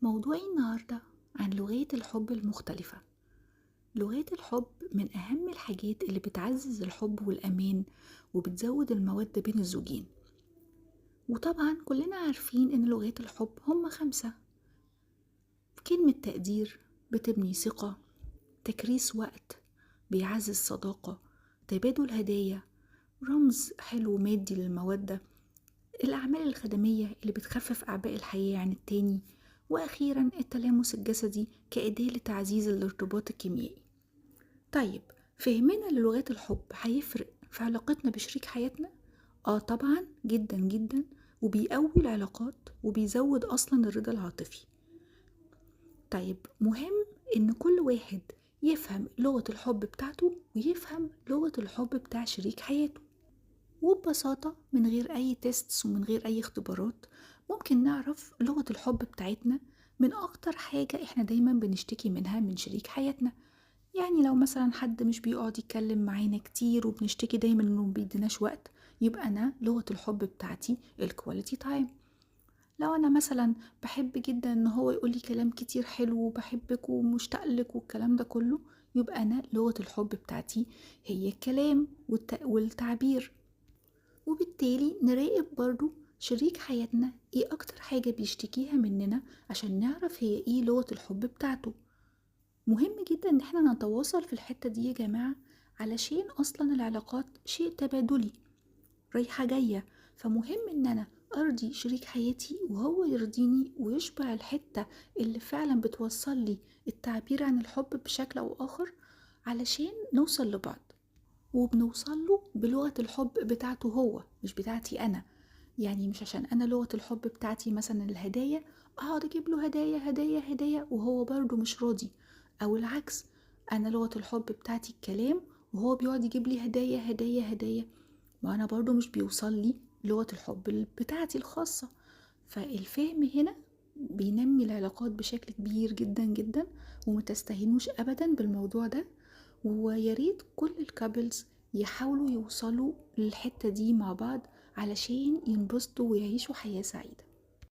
موضوعي النهاردة عن لغات الحب المختلفة. لغات الحب من أهم الحاجات اللي بتعزز الحب والأمان وبتزود المودة بين الزوجين. وطبعا كلنا عارفين إن لغات الحب هم 5: كلمة تقدير بتبني ثقة، تكريس وقت بيعزز صداقة، تبادل هدايا، رمز حلو مادي للمودة، الأعمال الخدمية اللي بتخفف أعباء الحياة عن التاني، وأخيرا التلامس الجسدي كأداة لتعزيز الارتباط الكيميائي. طيب، فهمنا للغات الحب هيفرق في علاقتنا بشريك حياتنا؟ طبعا جدا جدا، وبيقوي العلاقات وبيزود أصلا الرضا العاطفي. طيب، مهم إن كل واحد يفهم لغة الحب بتاعته ويفهم لغة الحب بتاع شريك حياته، وببساطة من غير أي تيستس ومن غير أي اختبارات ممكن نعرف لغة الحب بتاعتنا من أكتر حاجة إحنا دايما بنشتكي منها من شريك حياتنا. يعني لو مثلا حد مش بيقعد يتكلم معانا كتير وبنشتكي دايما إنه مبيديناش وقت، يبقى أنا لغة الحب بتاعتي الكواليتي تايم. لو أنا مثلا بحب جدا إن هو يقولي كلام كتير حلو وبحبك ومشتاقلك والكلام ده كله، يبقى أنا لغة الحب بتاعتي هي الكلام والتعبير. وبالتالي نراقب برضو شريك حياتنا ايه اكتر حاجة بيشتكيها مننا عشان نعرف هي ايه لغة الحب بتاعته. مهم جدا ان احنا نتواصل في الحتة دي يا جماعة، علشان اصلا العلاقات شيء تبادلي، رايحة جاية. فمهم ان انا ارضي شريك حياتي وهو يرضيني ويشبع الحتة اللي فعلا بتوصل لي التعبير عن الحب بشكل او اخر، علشان نوصل لبعض. وبنوصل له بلغة الحب بتاعته هو، مش بتاعتي أنا. يعني مش عشان أنا لغة الحب بتاعتي مثلا الهدايا أقعد أجيب له هدايا هدايا هدايا وهو برضو مش راضي، أو العكس، أنا لغة الحب بتاعتي الكلام وهو بيقعد يجيب لي هدايا هدايا هدايا، وأنا برضو مش بيوصل لي لغة الحب بتاعتي الخاصة. فالفهم هنا بينمي العلاقات بشكل كبير جدا جدا، ومتستهينوش أبدا بالموضوع ده. وياريت كل الكابلز يحاولوا يوصلوا للحتة دي مع بعض علشان ينبسطوا ويعيشوا حياة سعيدة.